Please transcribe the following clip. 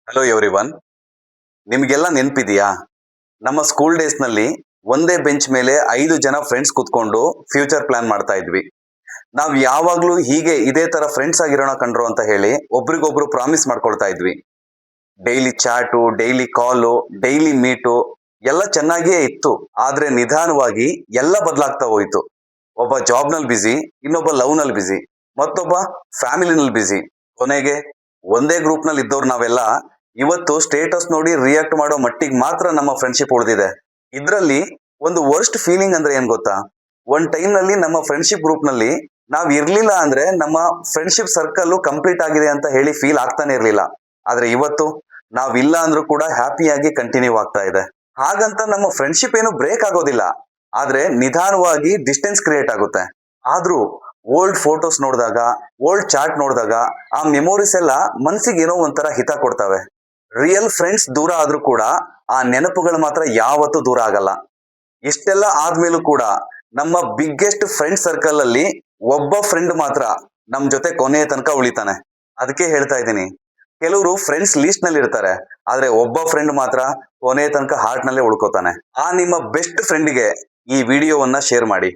Hello everyone. ನಿಮ್ಗೆಲ್ಲ ನೆನ್ಪಿದ್ಯಾ? ನಮ್ಮ school days ನಲ್ಲಿ ಒಂದೇ ಬೆಂಚ್ ಮೇಲೆ 5 ಜನ ಫ್ರೆಂಡ್ಸ್ ಕುತ್ಕೊಂಡು ಫ್ಯೂಚರ್ ಪ್ಲಾನ್ ಮಾಡ್ತಾ ಇದ್ವಿ. ನಾವ್ ಯಾವಾಗ್ಲೂ ಹೀಗೆ ಇದೇ ತರ ಫ್ರೆಂಡ್ಸ್ ಆಗಿರೋಣ ಕಂಡ್ರು ಅಂತ ಹೇಳಿ ಒಬ್ರಿಗೊಬ್ರು ಪ್ರಾಮಿಸ್ ಮಾಡ್ಕೊಳ್ತಾ ಇದ್ವಿ. ಡೈಲಿ ಚಾಟು, ಡೈಲಿ ಕಾಲು, ಡೈಲಿ ಮೀಟು ಎಲ್ಲ ಚೆನ್ನಾಗಿಯೇ ಇತ್ತು. ಆದ್ರೆ ನಿಧಾನವಾಗಿ ಎಲ್ಲ ಬದಲಾಗ್ತಾ ಹೋಯ್ತು. ಒಬ್ಬ ಜಾಬ್ ನಲ್ಲಿ ಬಿಸಿ, ಇನ್ನೊಬ್ಬ ಲವ್ ನಲ್ಲಿ ಬಿಸಿ, ಮತ್ತೊಬ್ಬ ಫ್ಯಾಮಿಲಿನಲ್ಲಿ ಬಿಸಿ. ಕೊನೆಗೆ ಒಂದೇ ಗ್ರೂಪ್ ನಲ್ಲಿ ಇದ್ದವ್ರು ನಾವೆಲ್ಲ ಇವತ್ತು ಸ್ಟೇಟಸ್ ನೋಡಿ ರಿಯಾಕ್ಟ್ ಮಾಡೋ ಮಟ್ಟಿಗೆ ಮಾತ್ರ ನಮ್ಮ ಫ್ರೆಂಡ್ಶಿಪ್ ಉಳಿದಿದೆ. ಇದ್ರಲ್ಲಿ ಒಂದು ವರ್ಸ್ಟ್ ಫೀಲಿಂಗ್ ಅಂದ್ರೆ ಏನ್ ಗೊತ್ತಾ? ಒಂದ್ ಟೈಮ್ ನಲ್ಲಿ ನಮ್ಮ ಫ್ರೆಂಡ್ಶಿಪ್ ಗ್ರೂಪ್ ನಲ್ಲಿ ನಾವ್ ಇರ್ಲಿಲ್ಲ ಅಂದ್ರೆ ನಮ್ಮ ಫ್ರೆಂಡ್ಶಿಪ್ ಸರ್ಕಲ್ ಕಂಪ್ಲೀಟ್ ಆಗಿದೆ ಅಂತ ಹೇಳಿ ಫೀಲ್ ಆಗ್ತಾನೆ ಇರ್ಲಿಲ್ಲ. ಆದ್ರೆ ಇವತ್ತು ನಾವ್ ಇಲ್ಲ ಅಂದ್ರೂ ಕೂಡ ಹ್ಯಾಪಿಯಾಗಿ ಕಂಟಿನ್ಯೂ ಆಗ್ತಾ ಇದೆ. ಹಾಗಂತ ನಮ್ಮ ಫ್ರೆಂಡ್ಶಿಪ್ ಏನು ಬ್ರೇಕ್ ಆಗೋದಿಲ್ಲ, ಆದ್ರೆ ನಿಧಾನವಾಗಿ ಡಿಸ್ಟೆನ್ಸ್ ಕ್ರಿಯೇಟ್ ಆಗುತ್ತೆ. ಆದ್ರೂ ಓಲ್ಡ್ ಫೋಟೋಸ್ ನೋಡಿದಾಗ, ಓಲ್ಡ್ ಚಾಟ್ ನೋಡಿದಾಗ ಆ ಮೆಮೊರೀಸ್ ಎಲ್ಲ ಮನ್ಸಿಗೆ ಏನೋ ಒಂಥರ ಹಿತ ಕೊಡ್ತವೆ. ರಿಯಲ್ ಫ್ರೆಂಡ್ಸ್ ದೂರ ಆದ್ರೂ ಕೂಡ ಆ ನೆನಪುಗಳು ಮಾತ್ರ ಯಾವತ್ತೂ ದೂರ ಆಗಲ್ಲ. ಇಷ್ಟೆಲ್ಲ ಆದ್ಮೇಲೂ ಕೂಡ ನಮ್ಮ ಬಿಗ್ಗೆಸ್ಟ್ ಫ್ರೆಂಡ್ ಸರ್ಕಲ್ ಅಲ್ಲಿ ಒಬ್ಬ ಫ್ರೆಂಡ್ ಮಾತ್ರ ನಮ್ ಜೊತೆ ಕೊನೆಯ ತನಕ ಉಳಿತಾನೆ. ಅದಕ್ಕೆ ಹೇಳ್ತಾ ಇದ್ದೀನಿ, ಕೆಲವರು ಫ್ರೆಂಡ್ಸ್ ಲೀಸ್ಟ್ ನಲ್ಲಿ ಇರ್ತಾರೆ, ಆದ್ರೆ ಒಬ್ಬ ಫ್ರೆಂಡ್ ಮಾತ್ರ ಕೊನೆಯ ತನಕ ಹಾರ್ಟ್ ನಲ್ಲೇ ಉಳ್ಕೋತಾನೆ. ಆ ನಿಮ್ಮ ಬೆಸ್ಟ್ ಫ್ರೆಂಡ್ಗೆ ಈ ವಿಡಿಯೋವನ್ನ ಶೇರ್ ಮಾಡಿ.